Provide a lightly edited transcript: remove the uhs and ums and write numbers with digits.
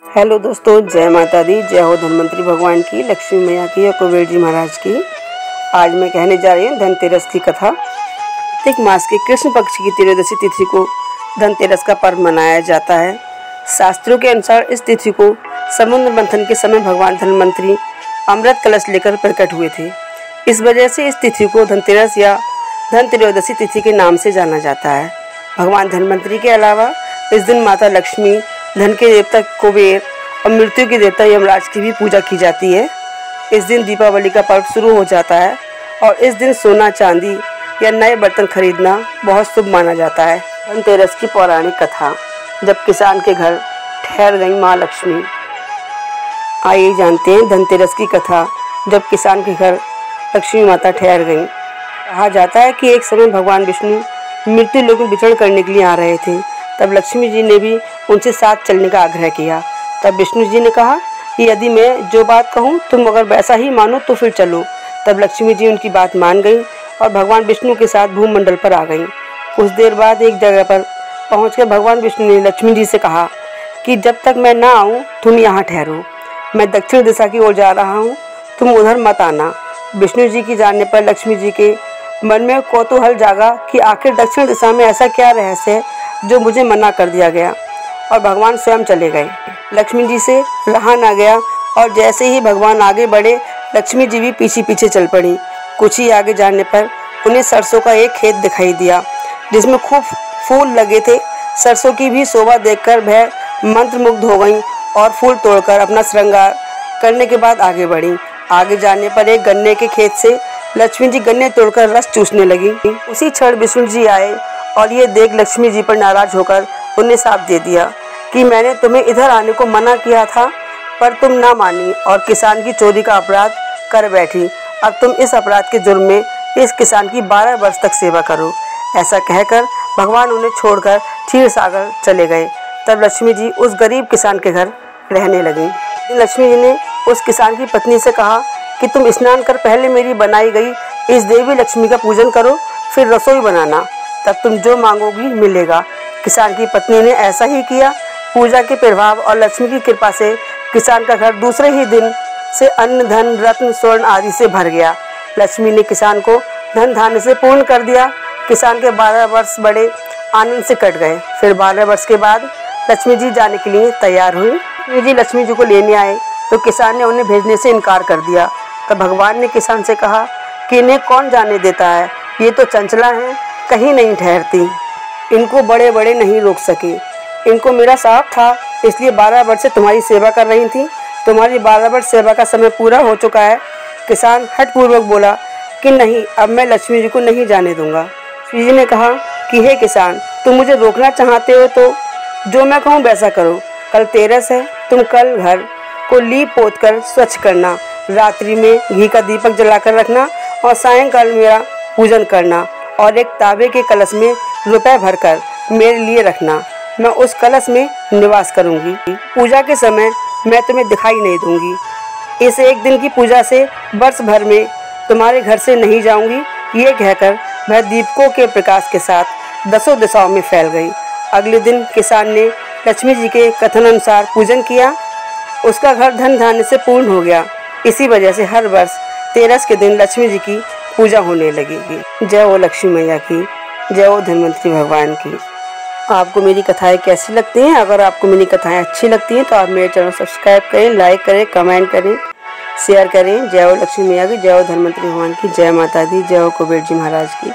Hello दोस्तों, जय माता दी, जय हो धन्वंतरी भगवान की, लक्ष्मी मैया की और कुबेर जी महाराज की। आज मैं कहने जा रही हूँ धनतेरस की कथा। कार्तिक मास के कृष्ण पक्ष की त्रयोदशी तिथि को धनतेरस का पर्व मनाया जाता है। शास्त्रों के अनुसार इस तिथि को समुद्र मंथन के समय भगवान धन्वंतरी अमृत कलश लेकर प्रकट हुए थे। इस वजह से इस तिथि को धनतेरस या धनत्रयोदशी तिथि के नाम से जाना जाता है। भगवान धन्वंतरी के अलावा इस दिन माता लक्ष्मी, धन के देवता कुबेर और मृत्यु के देवता यमराज की भी पूजा की जाती है। इस दिन दीपावली का पर्व शुरू हो जाता है और इस दिन सोना, चांदी या नए बर्तन खरीदना बहुत शुभ माना जाता है। धनतेरस की पौराणिक कथा। जब किसान के घर ठहर गई माँ लक्ष्मी। आइए जानते हैं धनतेरस की कथा। जब किसान के घर लक्ष्मी माता ठहर गईं। कहा जाता है कि एक समय भगवान विष्णु मृत्यु लोक में विचरण करने के लिए आ रहे थे। तब लक्ष्मी जी ने भी उनसे साथ चलने का आग्रह किया। तब विष्णु जी ने कहा कि यदि मैं जो बात कहूँ तुम अगर वैसा ही मानो तो फिर चलो। तब लक्ष्मी जी उनकी बात मान गई और भगवान विष्णु के साथ भूमंडल पर आ गईं। कुछ देर बाद एक जगह पर पहुंचकर भगवान विष्णु ने लक्ष्मी जी से कहा कि जब तक मैं ना आऊँ तुम यहाँ ठहरो। मैं दक्षिण दिशा की ओर जा रहा हूँ, तुम उधर मत आना। विष्णु जी की जानने पर लक्ष्मी जी के मन में कौतूहल जागा कि आखिर दक्षिण दिशा में ऐसा क्या रहस्य है जो मुझे मना कर दिया गया, और भगवान स्वयं चले गए। लक्ष्मी जी से रहा ना गया और जैसे ही भगवान आगे बढ़े लक्ष्मी जी भी पीछे पीछे चल पड़ी। कुछ ही आगे जाने पर उन्हें सरसों का एक खेत दिखाई दिया जिसमें खूब फूल लगे थे। सरसों की भी शोभा देखकर वह मंत्रमुग्ध हो गई और फूल तोड़कर अपना श्रृंगार करने के बाद आगे बढ़ी। आगे जाने पर एक गन्ने के खेत से लक्ष्मी जी गन्ने तोड़कर रस चूसने लगी। उसी क्षण विष्णु जी आए और ये देख लक्ष्मी जी पर नाराज होकर उन्हें शाप दे दिया कि मैंने तुम्हें इधर आने को मना किया था पर तुम ना मानी और किसान की चोरी का अपराध कर बैठी। अब तुम इस अपराध के जुर्म में इस किसान की 12 वर्ष तक सेवा करो। ऐसा कहकर भगवान उन्हें छोड़कर क्षीर सागर चले गए। तब लक्ष्मी जी उस गरीब किसान के घर रहने लगी। लक्ष्मी जी ने उस किसान की पत्नी से कहा कि तुम स्नान कर पहले मेरी बनाई गई इस देवी लक्ष्मी का पूजन करो, फिर रसोई बनाना, तब तुम जो मांगोगी मिलेगा। किसान की पत्नी ने ऐसा ही किया। पूजा के प्रभाव और लक्ष्मी की कृपा से किसान का घर दूसरे ही दिन से अन्न, धन, रत्न, स्वर्ण आदि से भर गया। लक्ष्मी ने किसान को धन धान्य से पूर्ण कर दिया। किसान के 12 वर्ष बड़े आनंद से कट गए। फिर 12 वर्ष के बाद लक्ष्मी जी जाने के लिए तैयार हुई। लक्ष्मी जी को लेने आए तो किसान ने उन्हें भेजने से इनकार कर दिया। तब भगवान ने किसान से कहा कि इन्हें कौन जाने देता है, ये तो चंचला हैं, कहीं नहीं ठहरती, इनको बड़े बड़े नहीं रोक सके। इनको मेरा साथ था इसलिए 12 वर्ष से तुम्हारी सेवा कर रही थी। तुम्हारी 12 वर्ष सेवा का समय पूरा हो चुका है। किसान हठपूर्वक बोला कि नहीं, अब मैं लक्ष्मी जी को नहीं जाने दूंगा। लक्ष्मी जी ने कहा कि हे किसान, तुम मुझे रोकना चाहते हो तो जो मैं कहूँ वैसा करो। कल तेरस है, तुम कल घर को लीप पोत कर स्वच्छ करना, रात्रि में घी का दीपक जलाकर रखना और सायंकाल मेरा पूजन करना और एक तांबे के कलश में रुपए भरकर मेरे लिए रखना। मैं उस कलश में निवास करूंगी। पूजा के समय मैं तुम्हें दिखाई नहीं दूंगी। इस एक दिन की पूजा से वर्ष भर में तुम्हारे घर से नहीं जाऊंगी। ये कहकर वह दीपकों के प्रकाश के साथ 10 दिशाओं में फैल गई। अगले दिन किसान ने लक्ष्मी जी के कथन अनुसार पूजन किया। उसका घर धन धान्य से पूर्ण हो गया। इसी वजह से हर वर्ष तेरस के दिन लक्ष्मी जी की पूजा होने लगी। जय हो लक्ष्मी मैया की, जय हो धन्वंतरी भगवान की। आपको मेरी कथाएं कैसी लगती हैं? अगर आपको मेरी कथाएं अच्छी लगती हैं तो आप मेरे चैनल सब्सक्राइब करें, लाइक करें, कमेंट करें, शेयर करें। जय हो लक्ष्मी मैया की, जय हो धन्वंतरी भगवान की, जय माता दी, जय हो कुबेर जी महाराज की।